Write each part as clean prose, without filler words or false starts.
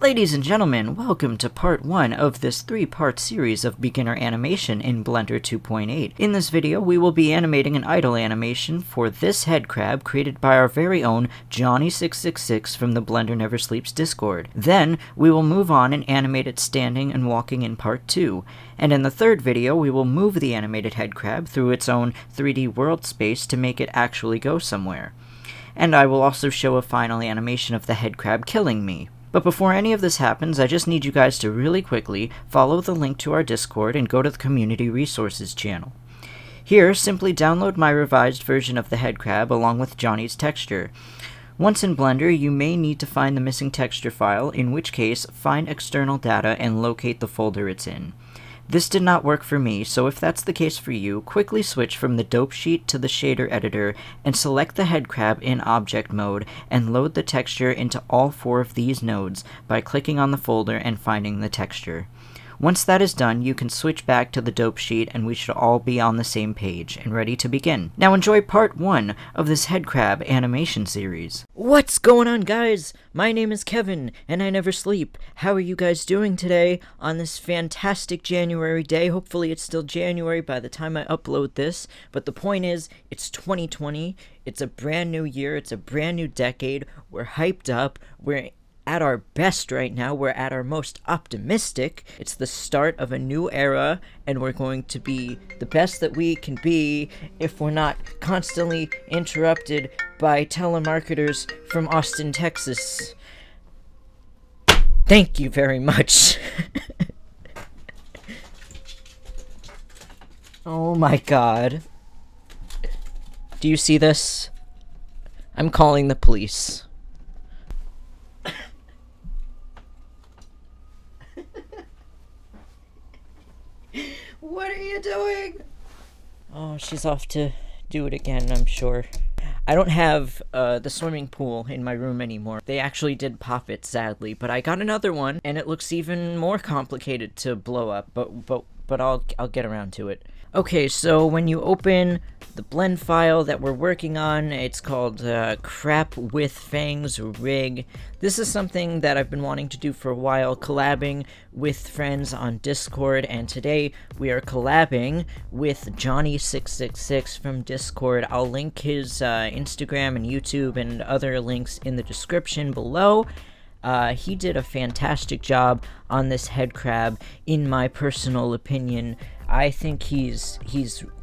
Ladies and gentlemen, welcome to part 1 of this 3-part series of beginner animation in Blender 2.8. In this video, we will be animating an idle animation for this head crab created by our very own Johnny666 from the Blender Never Sleeps Discord. Then, we will move on and animate it standing and walking in part 2. And in the third video, we will move the animated head crab through its own 3D world space to make it actually go somewhere. And I will also show a final animation of the head crab killing me. But before any of this happens, I just need you guys to really quickly follow the link to our Discord and go to the Community Resources channel. Here, simply download my revised version of the head crab along with Johnny's texture. Once in Blender, you may need to find the missing texture file, in which case, find external data and locate the folder it's in. This did not work for me, so if that's the case for you, quickly switch from the dope sheet to the shader editor and select the head crab in object mode and load the texture into all 4 of these nodes by clicking on the folder and finding the texture. Once that is done, you can switch back to the dope sheet and we should all be on the same page and ready to begin. Now enjoy part 1 of this head crab animation series. What's going on, guys? My name is Kevin and I never sleep. How are you guys doing today on this fantastic January day? Hopefully it's still January by the time I upload this, but the point is, it's 2020, it's a brand new year, it's a brand new decade, we're hyped up, we're at our best right now, we're at our most optimistic. It's the start of a new era, and we're going to be the best that we can be if we're not constantly interrupted by telemarketers from Austin, Texas. Thank you very much. Oh my god. Do you see this? I'm calling the police. What are you doing? Oh, she's off to do it again, I'm sure. I don't have the swimming pool in my room anymore. They actually did pop it, sadly, but I got another one, and it looks even more complicated to blow up, but I'll get around to it. Okay, so when you open the blend file that we're working on, it's called Crap with Fangs Rig. This is something that I've been wanting to do for a while, collabing with friends on Discord, and today we are collabing with Johnny666 from Discord. I'll link his Instagram and YouTube and other links in the description below. He did a fantastic job on this head crab, in my personal opinion. I think he's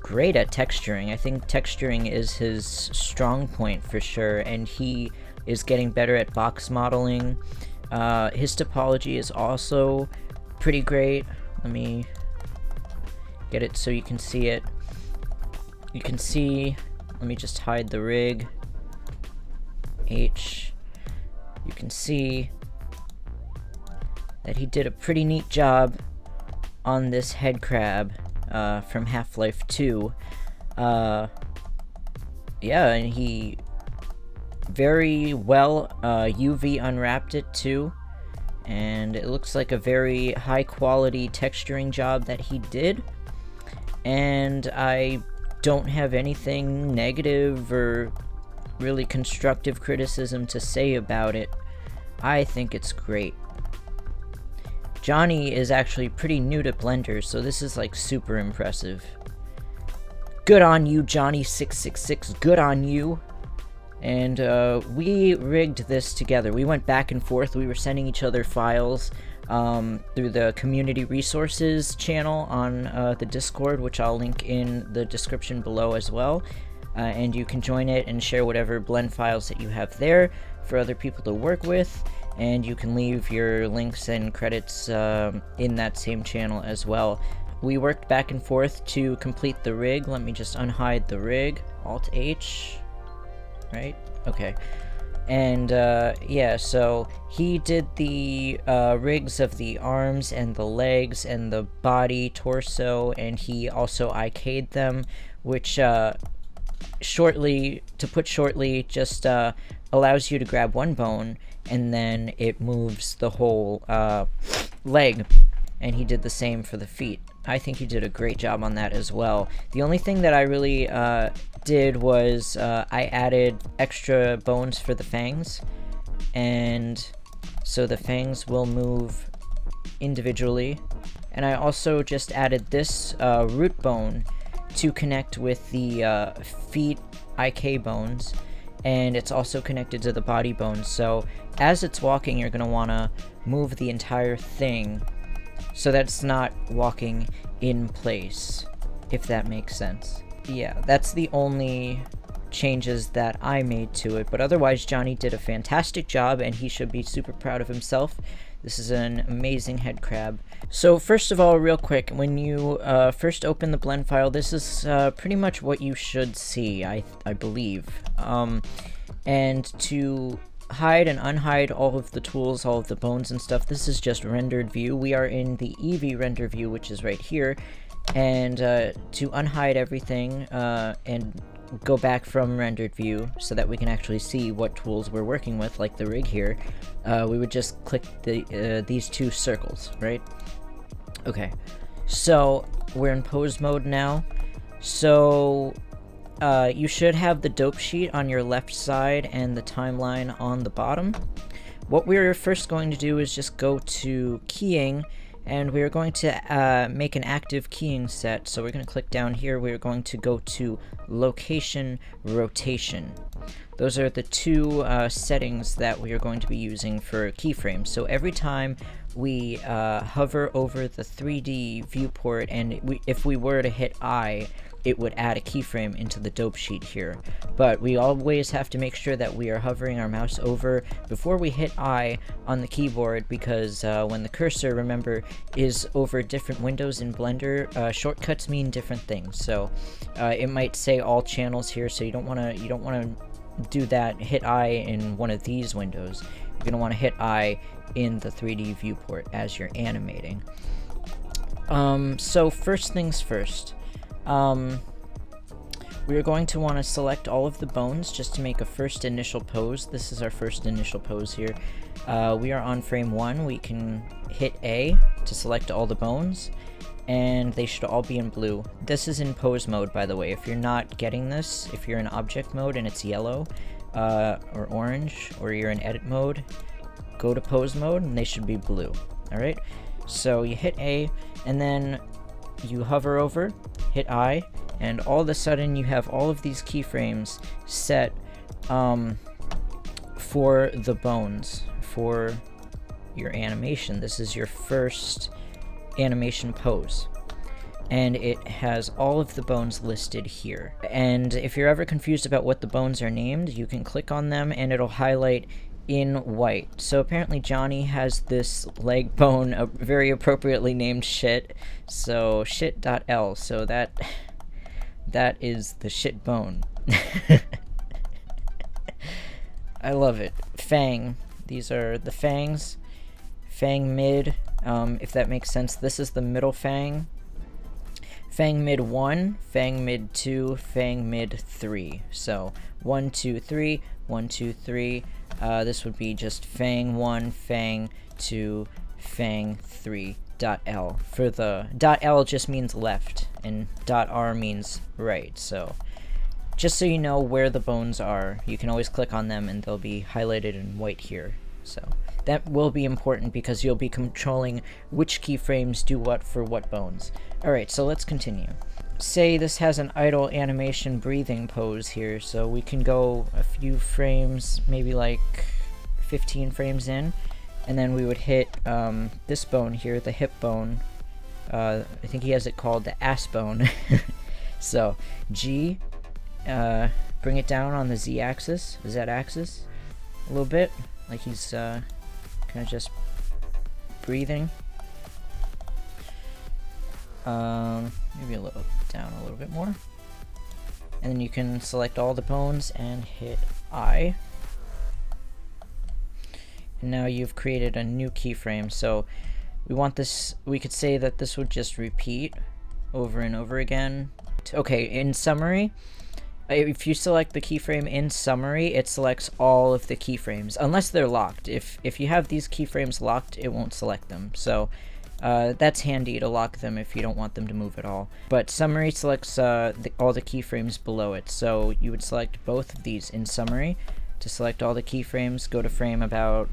great at texturing. I think texturing is his strong point for sure, and he is getting better at box modeling. His topology is also pretty great. Let me get it so you can see it. You can see, let me just hide the rig. H. You can see that he did a pretty neat job on this head crab from Half-Life 2. Yeah, and he very well UV unwrapped it too, and it looks like a very high quality texturing job that he did, and I don't have anything negative or really constructive criticism to say about it. I think it's great. Johnny is actually pretty new to Blender, so this is like super impressive. Good on you, Johnny666, good on you. And we rigged this together. We went back and forth, we were sending each other files through the Community Resources channel on the Discord, which I'll link in the description below as well. And you can join it and share whatever blend files that you have there for other people to work with, and you can leave your links and credits in that same channel as well. We worked back and forth to complete the rig. Let me just unhide the rig. Alt-H, right? Okay. And yeah, so he did the rigs of the arms and the legs and the body, torso, and he also IK'd them, which shortly just allows you to grab one bone and then it moves the whole leg, and he did the same for the feet. I think he did a great job on that as well. The only thing that I really did was I added extra bones for the fangs, and so the fangs will move individually. And I also just added this root bone to connect with the feet IK bones, and it's also connected to the body bones. So as it's walking, you're going to want to move the entire thing so that it's not walking in place, if that makes sense. Yeah, that's the only changes that I made to it, but otherwise Johnny did a fantastic job and he should be super proud of himself. This is an amazing head crab. So first of all, real quick, when you first open the blend file, this is pretty much what you should see, I believe. And to hide and unhide all of the tools, all of the bones and stuff, this is just rendered view. We are in the Eevee render view, which is right here. And to unhide everything and go back from rendered view so that we can actually see what tools we're working with, like the rig here, we would just click these two circles, right? Okay, so we're in pose mode now. So you should have the dope sheet on your left side and the timeline on the bottom. What we're first going to do is just go to keying, and we're going to make an active keying set. So we're going to click down here. We're going to go to location rotation. Those are the two settings that we are going to be using for keyframes. So every time we hover over the 3D viewport, and if we were to hit I, it would add a keyframe into the dope sheet here. But we always have to make sure that we are hovering our mouse over before we hit I on the keyboard, because when the cursor, remember, is over different windows in Blender, shortcuts mean different things. So it might say all channels here, so you don't want to do that, hit I in one of these windows. You're going to want to hit I in the 3D viewport as you're animating. So first things first. We are going to want to select all of the bones just to make a first initial pose. This is our first initial pose here. We are on frame 1. We can hit A to select all the bones, and they should all be in blue. This is in pose mode, by the way. If you're not getting this, if you're in object mode and it's yellow or orange, or you're in edit mode, go to pose mode and they should be blue. Alright, so you hit A, and then you hover over, hit I, and all of a sudden you have all of these keyframes set for the bones, for your animation. This is your first animation pose, and it has all of the bones listed here. And if you're ever confused about what the bones are named, you can click on them and it'll highlight in white. So apparently Johnny has this leg bone, very appropriately named shit, so shit.l, so that is the shit bone. I love it. Fang, these are the fangs. Fang mid, if that makes sense, this is the middle fang. Fang mid 1, fang mid 2, fang mid 3. So 1, 2, 3, 1, 2, 3. This would be just fang 1, fang 2, fang 3, .l. For the .l just means left, and .r means right. So just so you know where the bones are, you can always click on them and they'll be highlighted in white here. So that will be important because you'll be controlling which keyframes do what for what bones. Alright, so let's continue. Say this has an idle animation breathing pose here, so we can go a few frames, maybe like 15 frames in, and then we would hit this bone here, the hip bone. I think he has it called the ass bone. So G, bring it down on the Z-axis, the Z-axis, a little bit, like he's kind of just breathing. Maybe a little down a little bit more. And then you can select all the bones and hit I. And now you've created a new keyframe. So we want this, we could say that this would just repeat over and over again. Okay, in summary, if you select the keyframe in summary, it selects all of the keyframes, unless they're locked. If you have these keyframes locked, it won't select them. So that's handy to lock them if you don't want them to move at all. But summary selects all the keyframes below it. So you would select both of these in summary to select all the keyframes. Go to frame about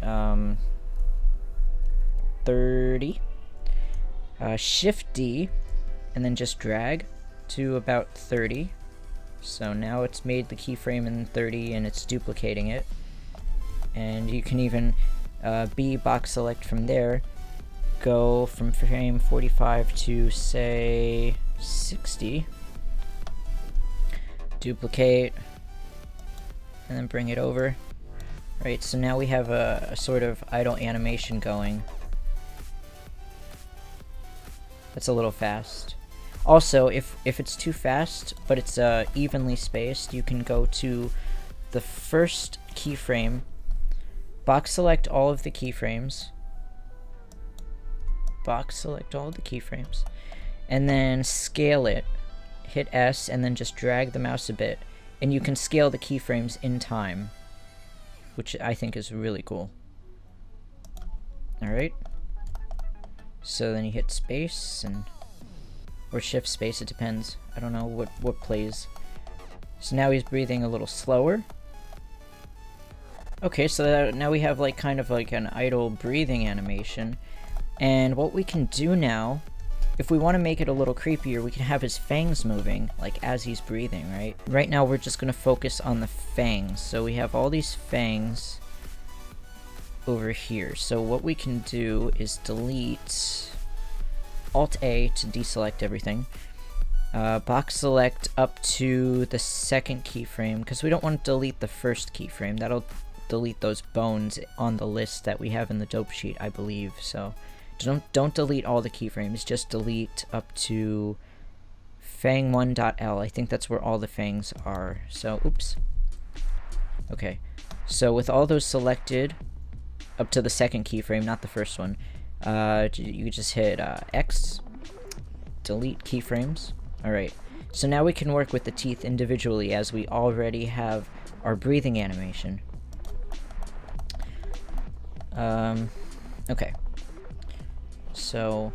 30. Shift D, and then just drag to about 30. So now it's made the keyframe in 30 and it's duplicating it. And you can even B box select from there, go from frame 45 to say 60, duplicate, and then bring it over. Right, so now we have a sort of idle animation going. That's a little fast. Also, if it's too fast, but it's evenly spaced, you can go to the first keyframe, box select all of the keyframes, and then scale it. Hit S and then just drag the mouse a bit, and you can scale the keyframes in time, which I think is really cool. Alright. So then you hit space, or shift space, it depends. I don't know what plays. So now he's breathing a little slower. Okay, so now we have like kind of like an idle breathing animation. And what we can do now, if we want to make it a little creepier, we can have his fangs moving, like as he's breathing, right? Right now we're just going to focus on the fangs. So we have all these fangs over here. So what we can do is delete Alt-A to deselect everything. Box select up to the second keyframe, because we don't want to delete the first keyframe. That'll delete those bones on the list that we have in the dope sheet, I believe. So don't delete all the keyframes, just delete up to fang1.l. I think that's where all the fangs are. So, oops. Okay, so with all those selected, up to the second keyframe, not the first one, you just hit X, delete keyframes. Alright, so now we can work with the teeth individually as we already have our breathing animation. Okay. So,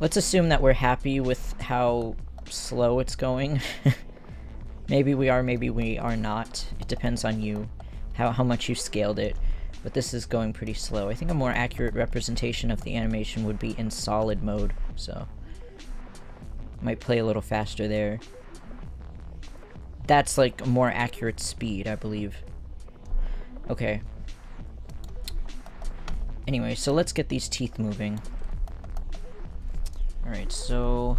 let's assume that we're happy with how slow it's going. Maybe we are, maybe we are not. It depends on you, how much you scaled it. But this is going pretty slow. I think a more accurate representation of the animation would be in solid mode, so might play a little faster there. That's like a more accurate speed, I believe. Okay. Anyway, so let's get these teeth moving. Alright, so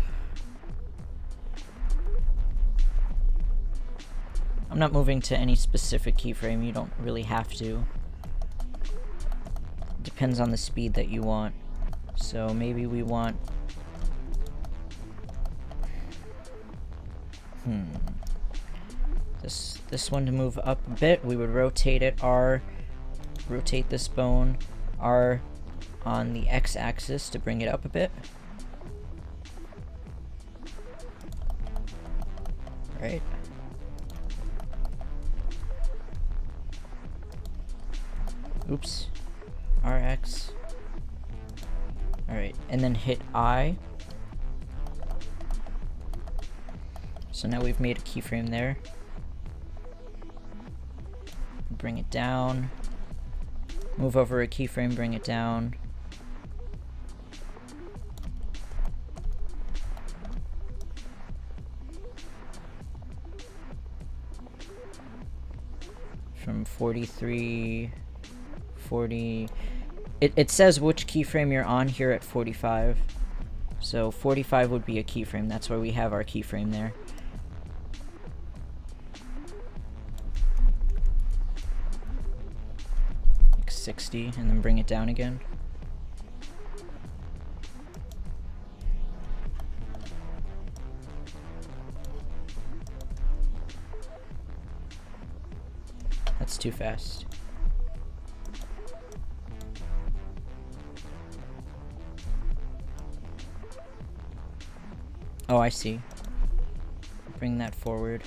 I'm not moving to any specific keyframe, you don't really have to. Depends on the speed that you want. So maybe we want this one to move up a bit. We would rotate it R, rotate this bone R on the X-axis to bring it up a bit. Right. Oops. RX. Alright, and then hit I. So now we've made a keyframe there. Bring it down. Move over a keyframe, bring it down. From 43... 40... It says which keyframe you're on here at 45. So 45 would be a keyframe. That's where we have our keyframe there. Like 60, and then bring it down again. That's too fast. Oh, I see. Bring that forward.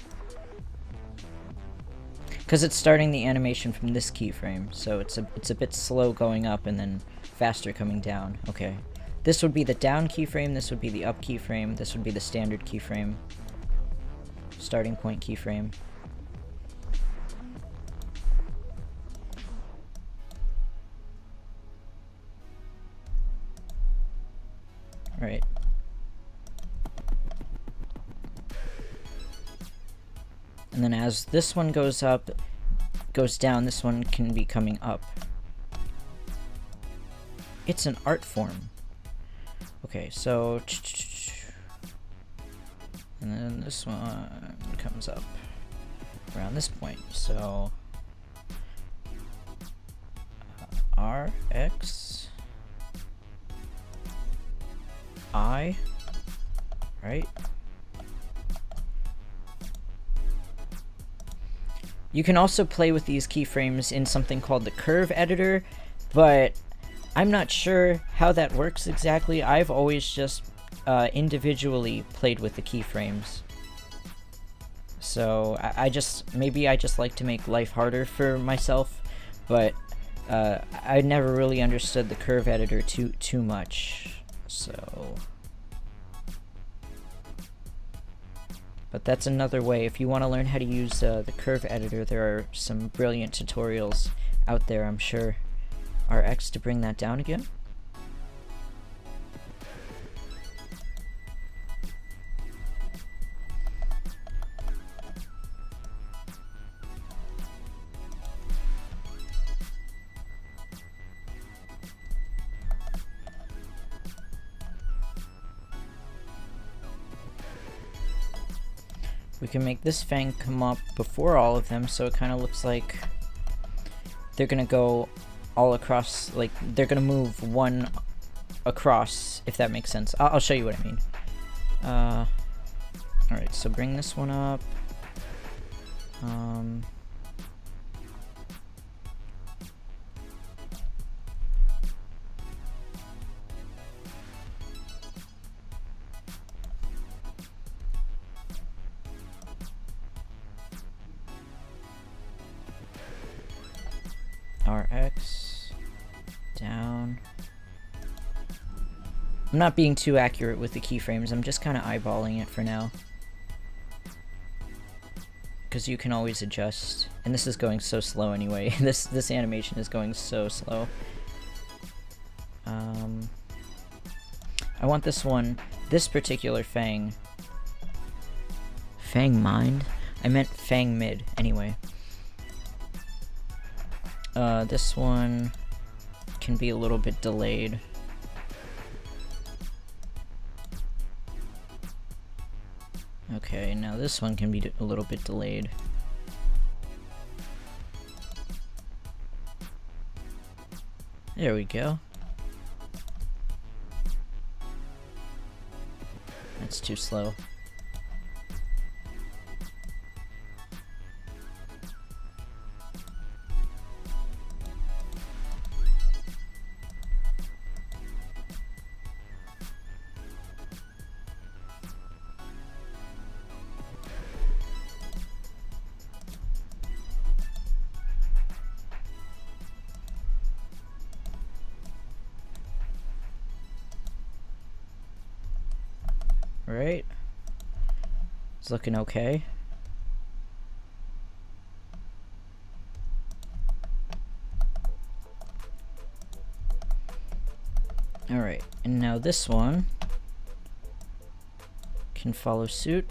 Because it's starting the animation from this keyframe, so it's a bit slow going up and then faster coming down. Okay. This would be the down keyframe, this would be the up keyframe, this would be the standard keyframe. Starting point keyframe. Alright. And then as this one goes up, goes down, this one can be coming up. It's an art form. Okay, so... And then this one comes up around this point, so... R, X... I... Right? You can also play with these keyframes in something called the curve editor, but I'm not sure how that works exactly. I've always just individually played with the keyframes. So maybe I just like to make life harder for myself, but I never really understood the curve editor too much. So, but that's another way. If you want to learn how to use the curve editor, there are some brilliant tutorials out there, I'm sure. RX to bring that down again. We can make this fang come up before all of them, so it kind of looks like they're gonna go all across, like they're gonna move one across, if that makes sense. I'll show you what I mean. Alright, so bring this one up. RX down. I'm not being too accurate with the keyframes, I'm just kind of eyeballing it for now. Because you can always adjust. And this is going so slow anyway. This animation is going so slow. I want this one, this particular fang. Fang mind? I meant fang mid, anyway. This one can be a little bit delayed. Okay, now this one can be a little bit delayed. There we go. That's too slow. Right? It's looking okay. Alright, and now this one can follow suit.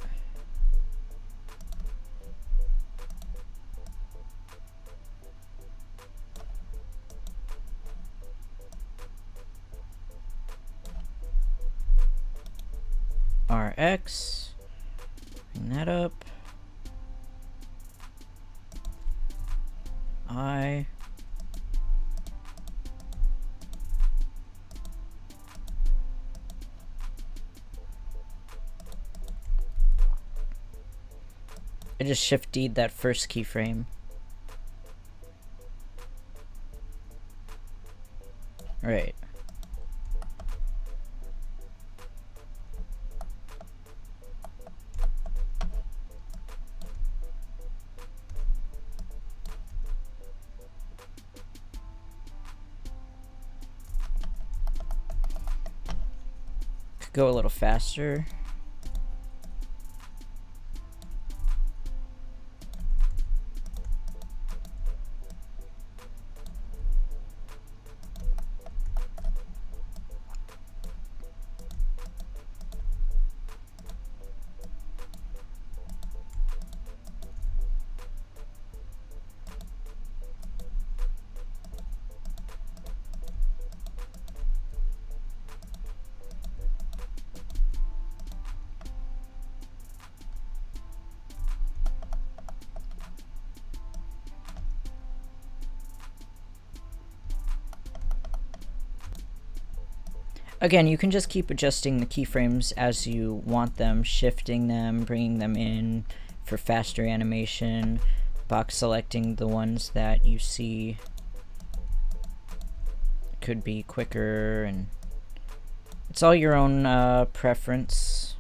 RX, bring that up. I just shift D'd that first keyframe. Right. Could go a little faster. Again, you can just keep adjusting the keyframes as you want them, shifting them, bringing them in for faster animation, box selecting the ones that you see could be quicker, and it's all your own preference.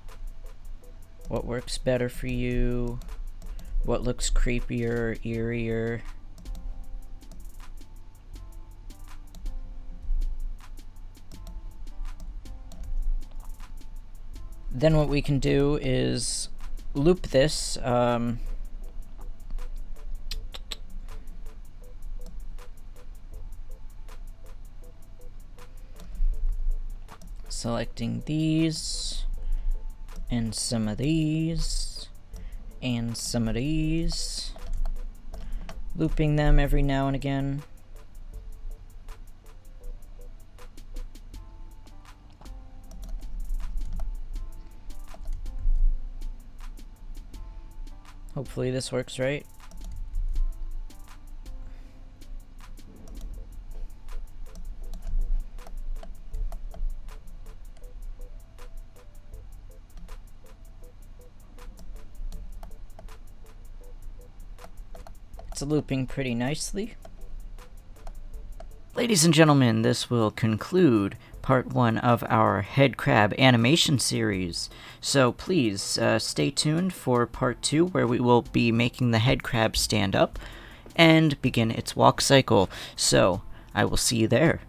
What works better for you, what looks creepier or eerier. Then what we can do is loop this. Selecting these, and some of these, and some of these. Looping them every now and again. Hopefully this works right. It's looping pretty nicely. Ladies and gentlemen, this will conclude part 1 of our HEADCRAB animation series. So please stay tuned for part 2, where we will be making the HEADCRAB stand up and begin its walk cycle. So I will see you there.